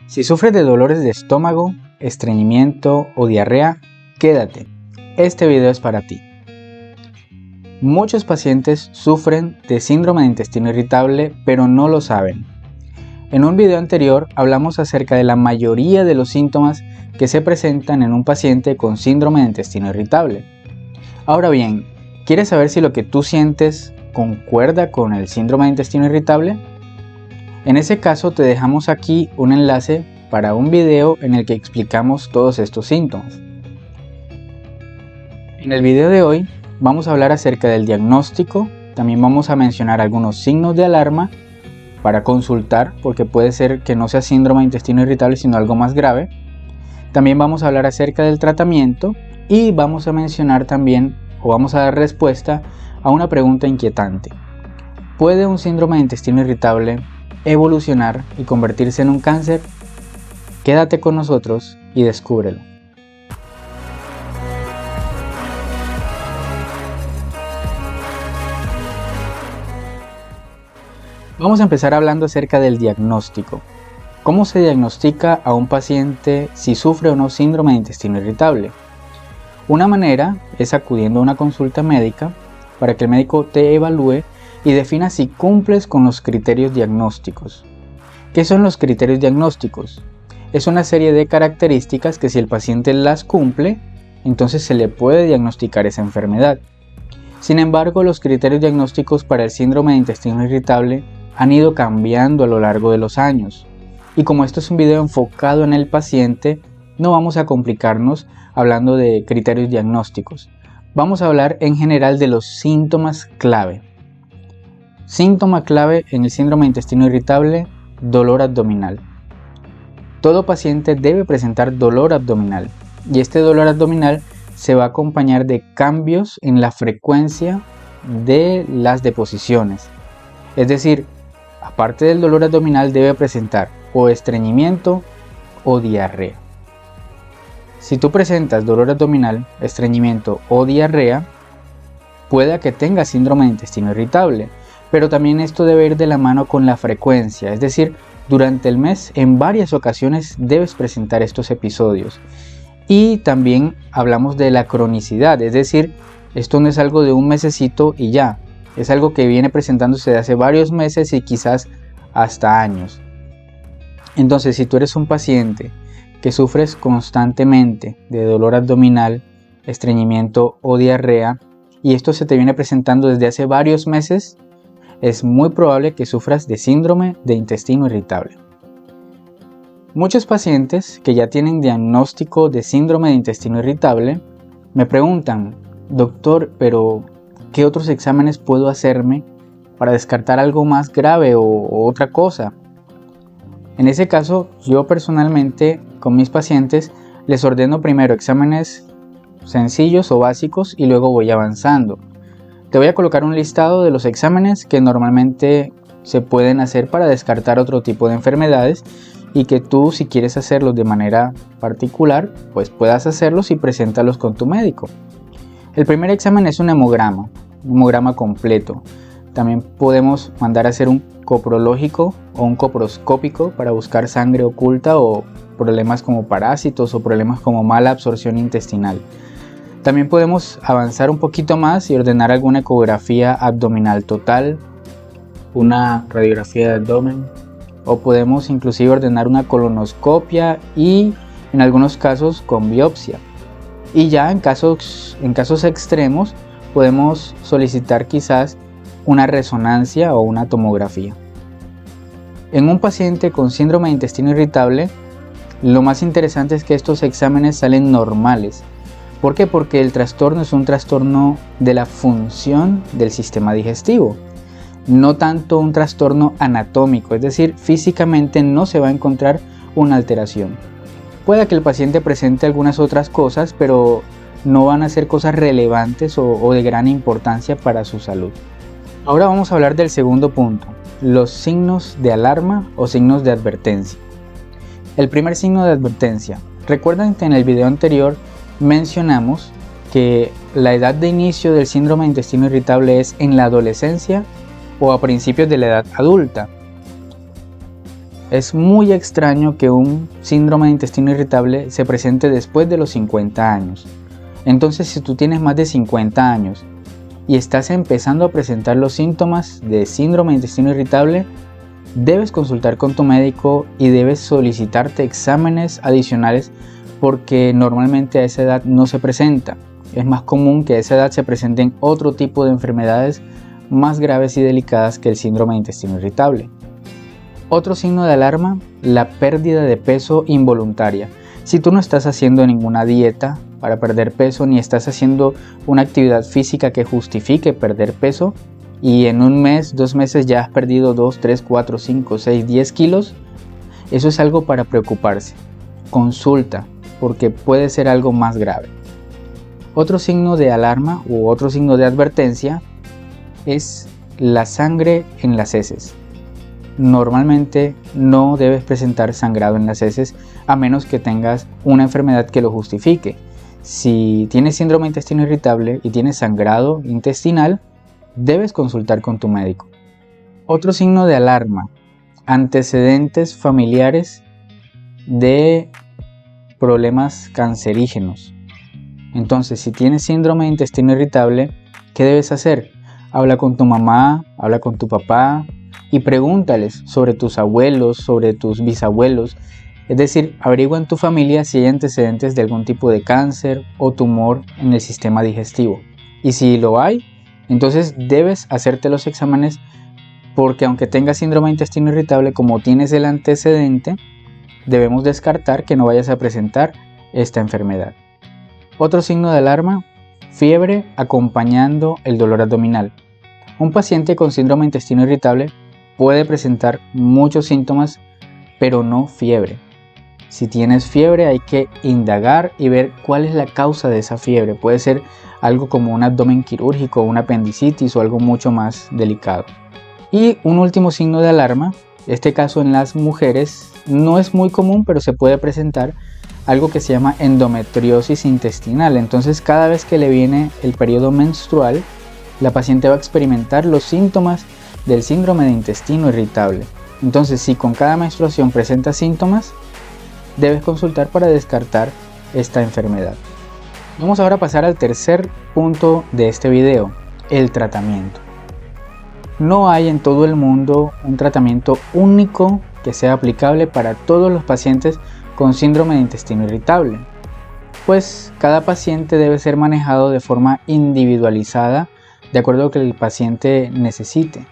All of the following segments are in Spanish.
Si sufres de dolores de estómago, estreñimiento o diarrea, quédate. Este video es para ti. Muchos pacientes sufren de síndrome de intestino irritable, pero no lo saben. En un video anterior hablamos acerca de la mayoría de los síntomas que se presentan en un paciente con síndrome de intestino irritable. Ahora bien, ¿quieres saber si lo que tú sientes concuerda con el síndrome de intestino irritable? En ese caso te dejamos aquí un enlace para un video en el que explicamos todos estos síntomas. En el video de hoy vamos a hablar acerca del diagnóstico, también vamos a mencionar algunos signos de alarma para consultar, porque puede ser que no sea síndrome de intestino irritable sino algo más grave. También vamos a hablar acerca del tratamiento y vamos a mencionar también o vamos a dar respuesta a una pregunta inquietante. ¿Puede un síndrome de intestino irritable evolucionar y convertirse en un cáncer? Quédate con nosotros y descúbrelo. Vamos a empezar hablando acerca del diagnóstico. ¿Cómo se diagnostica a un paciente si sufre o no síndrome de intestino irritable? Una manera es acudiendo a una consulta médica para que el médico te evalúe y defina si cumples con los criterios diagnósticos. ¿Qué son los criterios diagnósticos? Es una serie de características que si el paciente las cumple, entonces se le puede diagnosticar esa enfermedad. Sin embargo, los criterios diagnósticos para el síndrome de intestino irritable han ido cambiando a lo largo de los años. Y como esto es un video enfocado en el paciente, no vamos a complicarnos hablando de criterios diagnósticos. Vamos a hablar en general de los síntomas clave. Síntoma clave en el síndrome de intestino irritable: dolor abdominal. Todo paciente debe presentar dolor abdominal y este dolor abdominal se va a acompañar de cambios en la frecuencia de las deposiciones. Es decir, aparte del dolor abdominal debe presentar o estreñimiento o diarrea. Si tú presentas dolor abdominal, estreñimiento o diarrea, puede que tengas síndrome de intestino irritable, pero también esto debe ir de la mano con la frecuencia, es decir, durante el mes en varias ocasiones debes presentar estos episodios. Y también hablamos de la cronicidad, es decir, esto no es algo de un mesecito y ya, es algo que viene presentándose de hace varios meses y quizás hasta años. Entonces, si tú eres un paciente que sufres constantemente de dolor abdominal, estreñimiento o diarrea, y esto se te viene presentando desde hace varios meses, es muy probable que sufras de síndrome de intestino irritable. Muchos pacientes que ya tienen diagnóstico de síndrome de intestino irritable me preguntan: doctor, pero ¿qué otros exámenes puedo hacerme para descartar algo más grave o otra cosa? En ese caso, yo personalmente con mis pacientes les ordeno primero exámenes sencillos o básicos y luego voy avanzando. Te voy a colocar un listado de los exámenes que normalmente se pueden hacer para descartar otro tipo de enfermedades y que tú, si quieres hacerlos de manera particular, pues puedas hacerlos y preséntalos con tu médico. El primer examen es un hemograma completo. También podemos mandar a hacer un coprológico o un coproscópico para buscar sangre oculta o problemas como parásitos o problemas como mala absorción intestinal. También podemos avanzar un poquito más y ordenar alguna ecografía abdominal total, una radiografía de abdomen, o podemos inclusive ordenar una colonoscopia y en algunos casos con biopsia. Y ya en casos extremos podemos solicitar quizás una resonancia o una tomografía. En un paciente con síndrome de intestino irritable, lo más interesante es que estos exámenes salen normales. ¿Por qué? Porque el trastorno es un trastorno de la función del sistema digestivo, no tanto un trastorno anatómico, es decir, físicamente no se va a encontrar una alteración. Puede que el paciente presente algunas otras cosas, pero no van a ser cosas relevantes o de gran importancia para su salud. Ahora vamos a hablar del segundo punto, los signos de alarma o signos de advertencia. El primer signo de advertencia. Recuerden que en el video anterior mencionamos que la edad de inicio del síndrome de intestino irritable es en la adolescencia o a principios de la edad adulta. Es muy extraño que un síndrome de intestino irritable se presente después de los 50 años. Entonces, si tú tienes más de 50 años y estás empezando a presentar los síntomas de síndrome de intestino irritable, debes consultar con tu médico y debes solicitarte exámenes adicionales porque normalmente a esa edad no se presenta. Es más común que a esa edad se presenten otro tipo de enfermedades más graves y delicadas que el síndrome de intestino irritable. Otro signo de alarma, la pérdida de peso involuntaria. Si tú no estás haciendo ninguna dieta para perder peso ni estás haciendo una actividad física que justifique perder peso y en un mes, 2 meses ya has perdido 2, 3, 4, 5, 6, 10 kilos, eso es algo para preocuparse. Consulta, porque puede ser algo más grave. Otro signo de alarma u otro signo de advertencia es la sangre en las heces. Normalmente no debes presentar sangrado en las heces a menos que tengas una enfermedad que lo justifique. Si tienes síndrome de intestino irritable y tienes sangrado intestinal, debes consultar con tu médico. Otro signo de alarma, antecedentes familiares de problemas cancerígenos. Entonces, si tienes síndrome de intestino irritable, ¿qué debes hacer? Habla con tu mamá, habla con tu papá y pregúntales sobre tus abuelos, sobre tus bisabuelos. Es decir, averigua en tu familia si hay antecedentes de algún tipo de cáncer o tumor en el sistema digestivo. Y si lo hay, entonces debes hacerte los exámenes porque aunque tengas síndrome de intestino irritable, como tienes el antecedente, debemos descartar que no vayas a presentar esta enfermedad. Otro signo de alarma, fiebre acompañando el dolor abdominal. Un paciente con síndrome de intestino irritable puede presentar muchos síntomas, pero no fiebre. Si tienes fiebre hay que indagar y ver cuál es la causa de esa fiebre. Puede ser algo como un abdomen quirúrgico, una apendicitis o algo mucho más delicado. Y un último signo de alarma, este caso en las mujeres no es muy común, pero se puede presentar algo que se llama endometriosis intestinal. Entonces cada vez que le viene el periodo menstrual, la paciente va a experimentar los síntomas del síndrome de intestino irritable. Entonces, si con cada menstruación presenta síntomas, debes consultar para descartar esta enfermedad. Vamos ahora a pasar al tercer punto de este video, el tratamiento. No hay en todo el mundo un tratamiento único que sea aplicable para todos los pacientes con síndrome de intestino irritable, pues cada paciente debe ser manejado de forma individualizada de acuerdo a lo que el paciente necesite.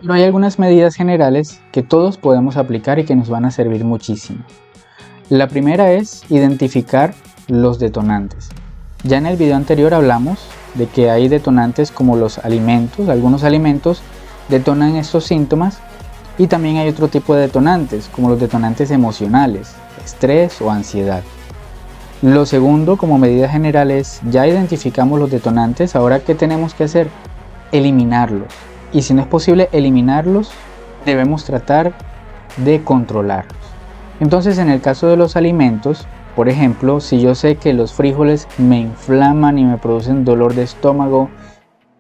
Pero hay algunas medidas generales que todos podemos aplicar y que nos van a servir muchísimo. La primera es identificar los detonantes. Ya en el video anterior hablamos de que hay detonantes como los alimentos. Algunos alimentos detonan estos síntomas y también hay otro tipo de detonantes como los detonantes emocionales, estrés o ansiedad. Lo segundo, como medida general, es ya identificamos los detonantes. Ahora, ¿qué tenemos que hacer? Eliminarlos. Y si no es posible eliminarlos, debemos tratar de controlarlos. Entonces, en el caso de los alimentos, por ejemplo, si yo sé que los frijoles me inflaman y me producen dolor de estómago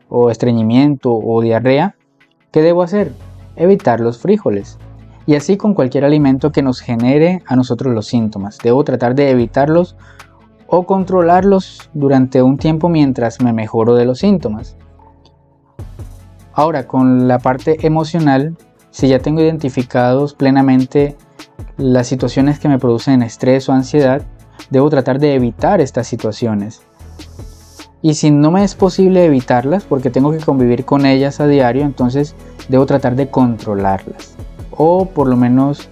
o estreñimiento o diarrea, ¿qué debo hacer? Evitar los frijoles. Y así con cualquier alimento que nos genere a nosotros los síntomas. Debo tratar de evitarlos o controlarlos durante un tiempo mientras me mejoro de los síntomas. Ahora, con la parte emocional, si ya tengo identificados plenamente las situaciones que me producen estrés o ansiedad, debo tratar de evitar estas situaciones. Y si no me es posible evitarlas porque tengo que convivir con ellas a diario, entonces debo tratar de controlarlas. O por lo menos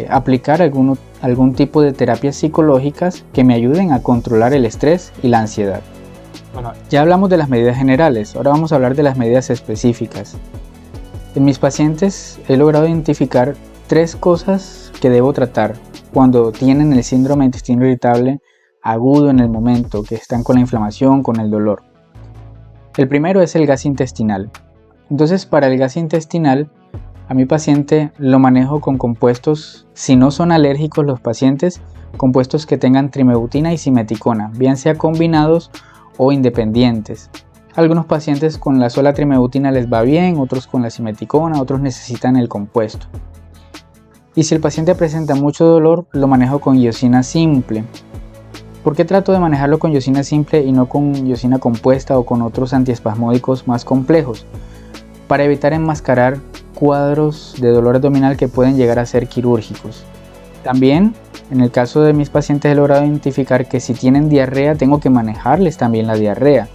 aplicar algún tipo de terapias psicológicas que me ayuden a controlar el estrés y la ansiedad. Bueno, ya hablamos de las medidas generales, ahora vamos a hablar de las medidas específicas. En mis pacientes he logrado identificar 3 cosas que debo tratar cuando tienen el síndrome de intestino irritable agudo en el momento, que están con la inflamación, con el dolor. El primero es el gas intestinal. Entonces, para el gas intestinal, a mi paciente lo manejo con compuestos, si no son alérgicos los pacientes, compuestos que tengan trimeutina y simeticona, bien sea combinados o independientes. Algunos pacientes con la sola trimeutina les va bien, otros con la simeticona, otros necesitan el compuesto. Y si el paciente presenta mucho dolor, lo manejo con iosina simple. ¿Por qué trato de manejarlo con iosina simple y no con iosina compuesta o con otros antiespasmódicos más complejos? Para evitar enmascarar cuadros de dolor abdominal que pueden llegar a ser quirúrgicos. También, en el caso de mis pacientes he logrado identificar que si tienen diarrea, tengo que manejarles también la diarrea.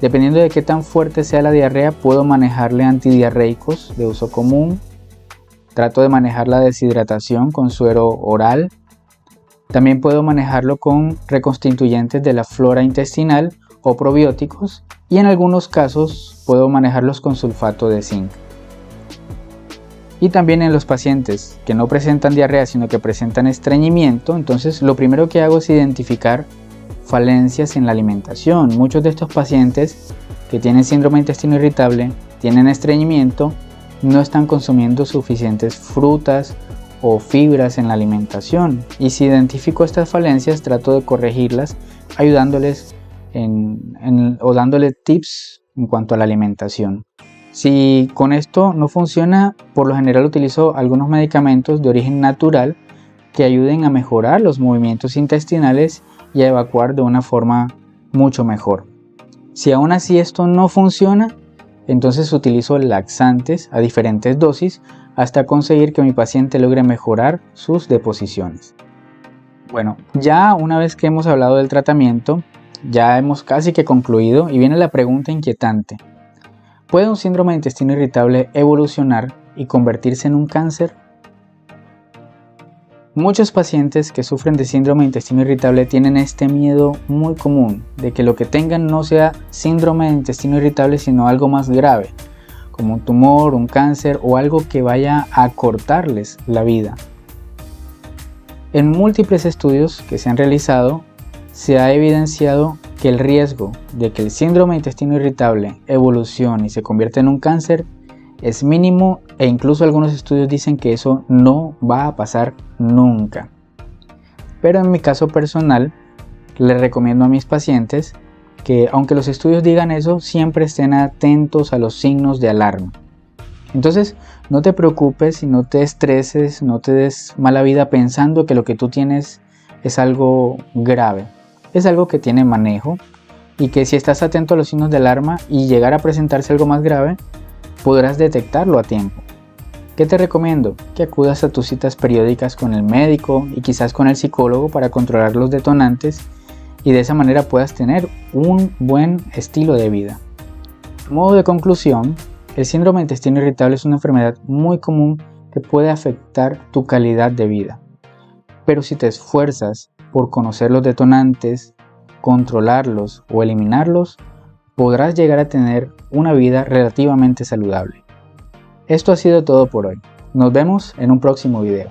Dependiendo de qué tan fuerte sea la diarrea, puedo manejarle antidiarreicos de uso común. Trato de manejar la deshidratación con suero oral. También puedo manejarlo con reconstituyentes de la flora intestinal o probióticos, y en algunos casos puedo manejarlos con sulfato de zinc. Y también en los pacientes que no presentan diarrea sino que presentan estreñimiento, entonces lo primero que hago es identificar falencias en la alimentación. Muchos de estos pacientes que tienen síndrome de intestino irritable, tienen estreñimiento, no están consumiendo suficientes frutas o fibras en la alimentación, y si identifico estas falencias trato de corregirlas ayudándoles o dándole tips en cuanto a la alimentación. Si con esto no funciona, por lo general utilizo algunos medicamentos de origen natural que ayuden a mejorar los movimientos intestinales y a evacuar de una forma mucho mejor. Si aún así esto no funciona, entonces utilizo laxantes a diferentes dosis hasta conseguir que mi paciente logre mejorar sus deposiciones. Bueno, ya una vez que hemos hablado del tratamiento, ya hemos casi que concluido y viene la pregunta inquietante. ¿Puede un síndrome de intestino irritable evolucionar y convertirse en un cáncer? Muchos pacientes que sufren de síndrome de intestino irritable tienen este miedo muy común de que lo que tengan no sea síndrome de intestino irritable sino algo más grave, como un tumor, un cáncer o algo que vaya a cortarles la vida. En múltiples estudios que se han realizado, se ha evidenciado que el riesgo de que el síndrome de intestino irritable evolucione y se convierta en un cáncer es mínimo, e incluso algunos estudios dicen que eso no va a pasar nunca. Pero en mi caso personal, les recomiendo a mis pacientes que, aunque los estudios digan eso, siempre estén atentos a los signos de alarma. Entonces, no te preocupes y no te estreses, no te des mala vida pensando que lo que tú tienes es algo grave. Es algo que tiene manejo, y que si estás atento a los signos de alarma y llegar a presentarse algo más grave, podrás detectarlo a tiempo. ¿Qué te recomiendo? Que acudas a tus citas periódicas con el médico y quizás con el psicólogo para controlar los detonantes, y de esa manera puedas tener un buen estilo de vida. A modo de conclusión, el síndrome de intestino irritable es una enfermedad muy común que puede afectar tu calidad de vida. Pero si te esfuerzas por conocer los detonantes, controlarlos o eliminarlos, podrás llegar a tener una vida relativamente saludable. Esto ha sido todo por hoy. Nos vemos en un próximo video.